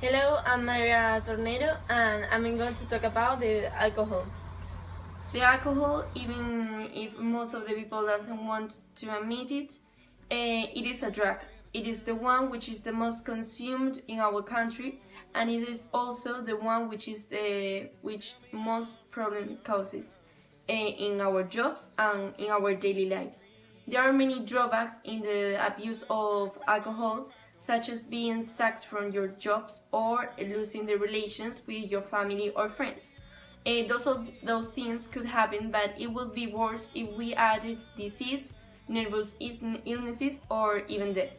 Hello, I'm Maria Tornero and I'm going to talk about the alcohol. The alcohol, even if most of the people doesn't want to admit it, it is a drug. It is the one which is the most consumed in our country, and it is also the one which is the which most problem causes in our jobs and in our daily lives. There are many drawbacks in the abuse of alcohol, such as being sacked from your jobs or losing the relations with your family or friends. Those things could happen, but it would be worse if we added disease, nervous illnesses, or even death.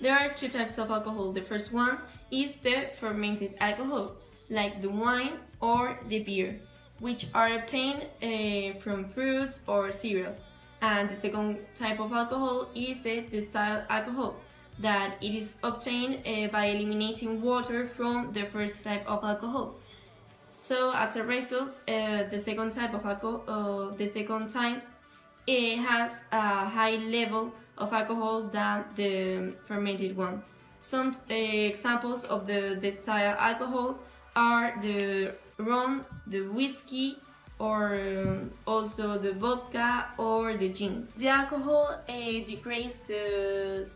There are two types of alcohol. The first one is the fermented alcohol, like the wine or the beer, which are obtained from fruits or cereals. And the second type of alcohol is the distilled alcohol, that it is obtained by eliminating water from the first type of alcohol. So as a result, the second type of alcohol, the second time, it has a high level of alcohol than the fermented one. Some examples of the distilled alcohol are the rum, the whiskey, or also the vodka or the gin. The alcohol degrades the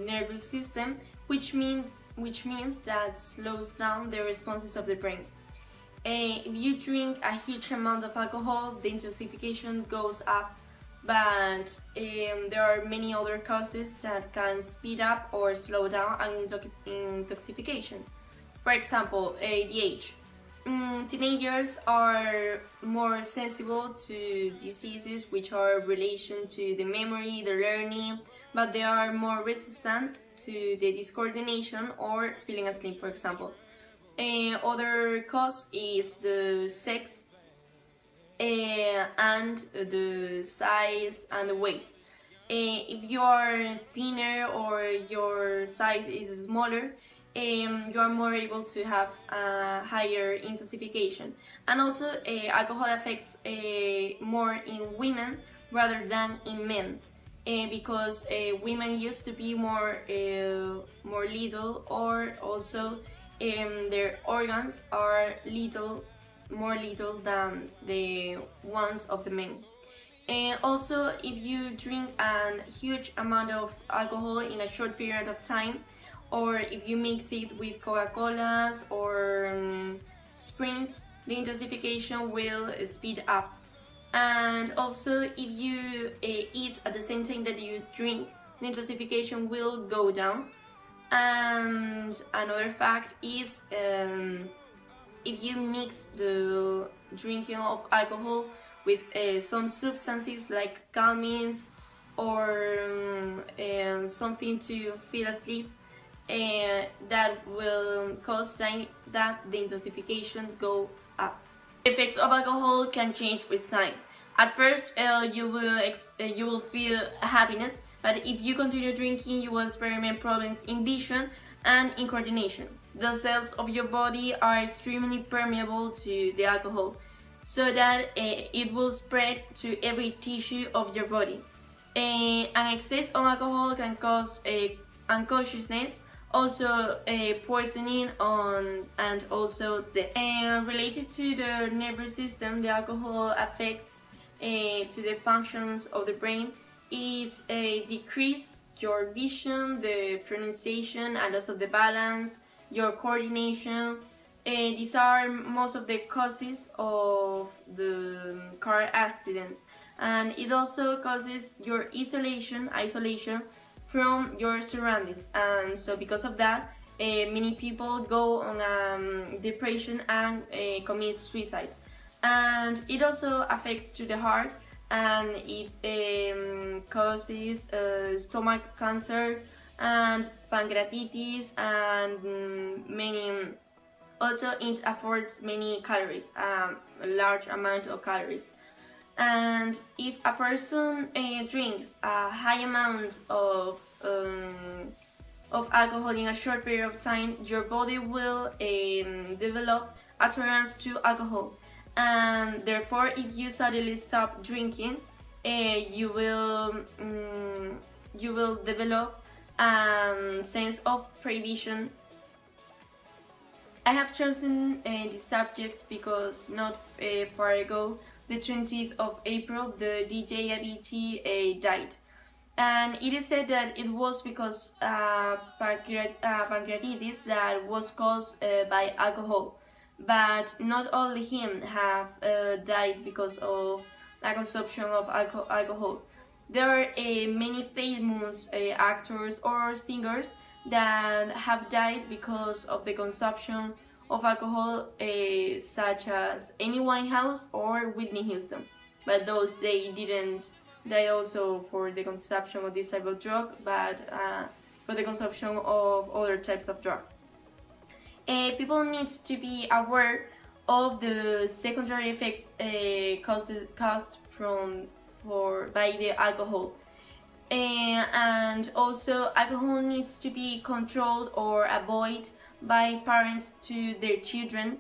nervous system, which means that slows down the responses of the brain. If you drink a huge amount of alcohol, the intoxication goes up, but there are many other causes that can speed up or slow down an intoxication. For example, the age. Teenagers are more sensible to diseases which are relation to the memory, the learning, but they are more resistant to the discoordination or feeling asleep, for example. Other cause is the sex and the size and the weight. If you are thinner or your size is smaller, you are more able to have a higher intoxication. And also, alcohol affects more in women rather than in men. Because women used to be more little, or also their organs are more little than the ones of the men. And also, if you drink a huge amount of alcohol in a short period of time, or if you mix it with Coca-Colas or Sprints, the intoxication will speed up. And also, if you eat at the same time that you drink, the intoxication will go down. And another fact is, if you mix the drinking of alcohol with some substances like calmings or something to feel asleep, that will cause that the intoxication go up. The effects of alcohol can change with time. At first, you will feel happiness, but if you continue drinking, you will experiment problems in vision and in coordination. The cells of your body are extremely permeable to the alcohol, so that it will spread to every tissue of your body. An excess of alcohol can cause unconsciousness, also poisoning and also death. Related to the nervous system, the alcohol affects to the functions of the brain. It decreases your vision, the pronunciation, and also the balance, your coordination. These are most of the causes of the car accidents, and it also causes your isolation from your surroundings. And so because of that, many people go on depression and commit suicide. And it also affects to the heart, and it causes stomach cancer and pancreatitis and many. Also, it affords many calories, a large amount of calories. And if a person drinks a high amount of alcohol in a short period of time, your body will develop a tolerance to alcohol. And therefore, if you suddenly stop drinking, you will develop a sense of prohibition I have chosen this subject because not far ago, the 20th of April, the DJ Avicii died. And it is said that it was because pancreatitis that was caused by alcohol. But not only him have died because of the consumption of alcohol. There are many famous actors or singers that have died because of the consumption of alcohol, such as Amy Winehouse or Whitney Houston. But those they didn't die also for the consumption of this type of drug, but for the consumption of other types of drug. People need to be aware of the secondary effects caused by the alcohol. And also alcohol needs to be controlled or avoided by parents to their children,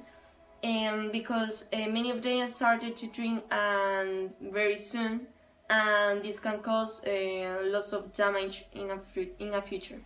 because many of them started to drink very soon, and this can cause lots of damage in a future.